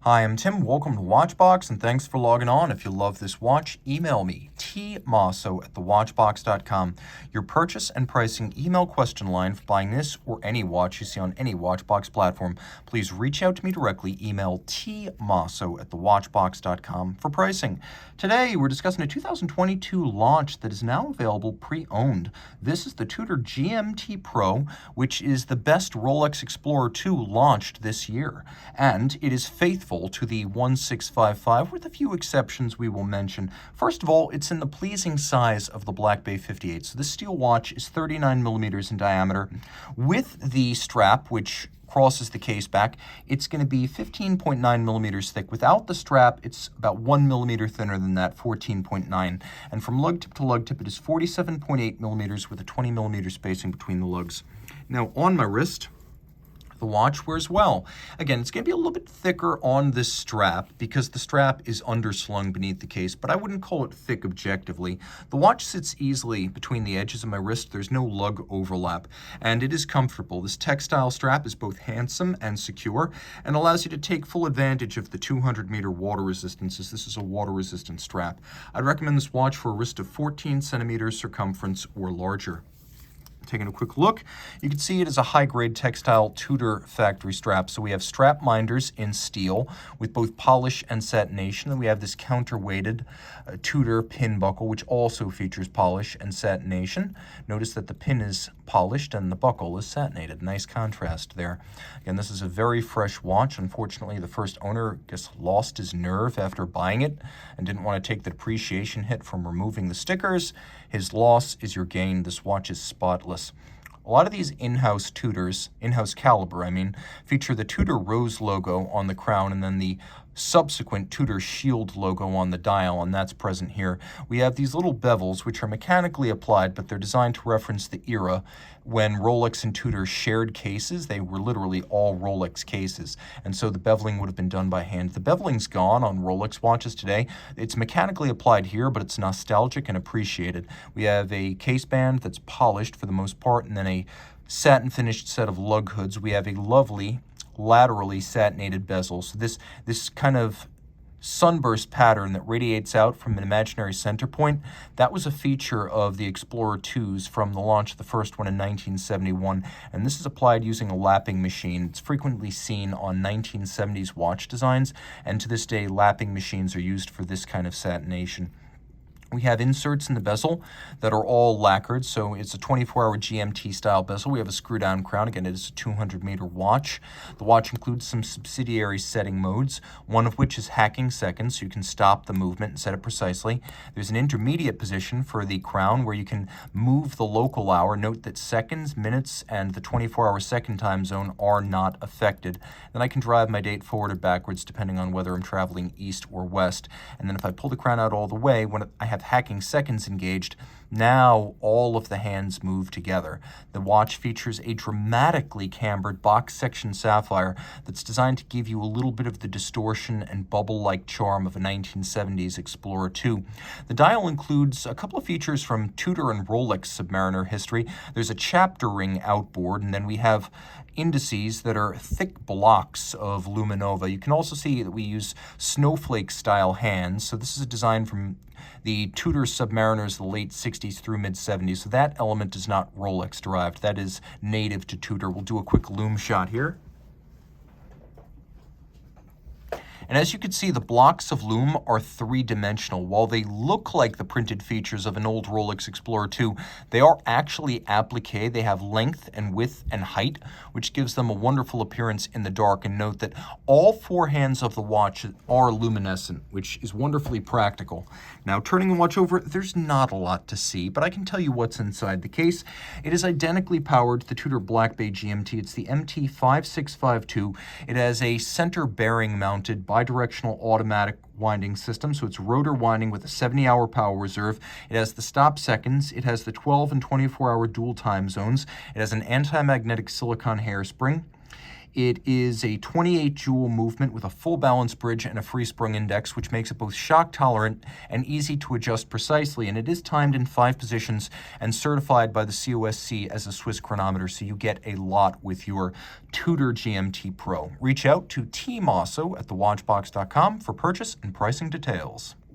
Hi, I'm Tim. Welcome to Watchbox, and thanks for logging on. If you love this watch, email me, tmosso@thewatchbox.com. Your purchase and pricing email question line for buying this or any watch you see on any Watchbox platform. Please reach out to me directly. Email tmosso@thewatchbox.com for pricing. Today, we're discussing a 2022 launch that is now available pre-owned. This is the Tudor GMT Pro, which is the best Rolex Explorer 2 launched this year, and it is faithful to the 1655 with a few exceptions we will mention. First of all, it's in the pleasing size of the Black Bay 58. So this steel watch is 39 millimeters in diameter. With the strap, which crosses the case back, it's going to be 15.9 millimeters thick. Without the strap, it's about 1 millimeter thinner than that, 14.9. And from lug tip to lug tip, it is 47.8 millimeters with a 20 millimeter spacing between the lugs. Now, on my wrist, the watch wears well. Again, it's going to be a little bit thicker on this strap because the strap is underslung beneath the case, but I wouldn't call it thick objectively. The watch sits easily between the edges of my wrist. There's no lug overlap, and it is comfortable. This textile strap is both handsome and secure and allows you to take full advantage of the 200-meter water resistance, as this is a water-resistant strap. I'd recommend this watch for a wrist of 14 centimeters circumference or larger. Taking a quick look, you can see it is a high-grade textile Tudor factory strap. So we have strap minders in steel with both polish and satination. And we have this counterweighted Tudor pin buckle, which also features polish and satination. Notice that the pin is polished and the buckle is satinated. Nice contrast there. Again, this is a very fresh watch. Unfortunately, the first owner lost his nerve after buying it and didn't want to take the depreciation hit from removing the stickers. His loss is your gain. This watch is spotless. A lot of these in-house Tudors, in-house caliber, feature the Tudor Rose logo on the crown and then the subsequent Tudor Shield logo on the dial, and that's present here. We have these little bevels, which are mechanically applied, but they're designed to reference the era when Rolex and Tudor shared cases. They were literally all Rolex cases, and so the beveling would have been done by hand. The beveling's gone on Rolex watches today. It's mechanically applied here, but it's nostalgic and appreciated. We have a case band that's polished for the most part, and then a satin finished set of lug hoods. We have a lovely laterally satinated bezel. So this kind of sunburst pattern that radiates out from an imaginary center point, that was a feature of the Explorer 2s from the launch of the first one in 1971, and this is applied using a lapping machine. It's frequently seen on 1970s watch designs, and to this day, lapping machines are used for this kind of satination. We have inserts in the bezel that are all lacquered, so it's a 24-hour GMT style bezel. We have a screw-down crown. Again, it is a 200-meter watch. The watch includes some subsidiary setting modes, one of which is hacking seconds, so you can stop the movement and set it precisely. There's an intermediate position for the crown where you can move the local hour. Note that seconds, minutes, and the 24-hour second time zone are not affected. Then I can drive my date forward or backwards depending on whether I'm traveling east or west. And then if I pull the crown out all the way, when I have hacking seconds engaged, now all of the hands move together. The watch features a dramatically cambered box section sapphire that's designed to give you a little bit of the distortion and bubble-like charm of a 1970s Explorer 2. The dial includes a couple of features from Tudor and Rolex Submariner history. There's a chapter ring outboard, and then we have indices that are thick blocks of luminova. You can also see that we use snowflake-style hands. So this is a design from the Tudor Submariners, the late 60s through mid-70s. So that element is not Rolex-derived. That is native to Tudor. We'll do a quick loom shot here. And as you can see, the blocks of loom are three-dimensional. While they look like the printed features of an old Rolex Explorer 2, they are actually applique. They have length and width and height, which gives them a wonderful appearance in the dark. And note that all four hands of the watch are luminescent, which is wonderfully practical. Now, turning the watch over, there's not a lot to see, but I can tell you what's inside the case. It is identically powered to the Tudor Black Bay GMT. It's the MT5652. It has a center bearing mounted bidirectional automatic winding system, so it's rotor winding with a 70-hour power reserve. It has the stop seconds. It has the 12 and 24-hour dual time zones. It has an anti-magnetic silicone hairspring. It is a 28 joule movement with a full balance bridge and a free sprung index, which makes it both shock tolerant and easy to adjust precisely. And it is timed in 5 positions and certified by the COSC as a Swiss chronometer, so you get a lot with your Tudor GMT Pro. Reach out to tmosso at thewatchbox.com for purchase and pricing details.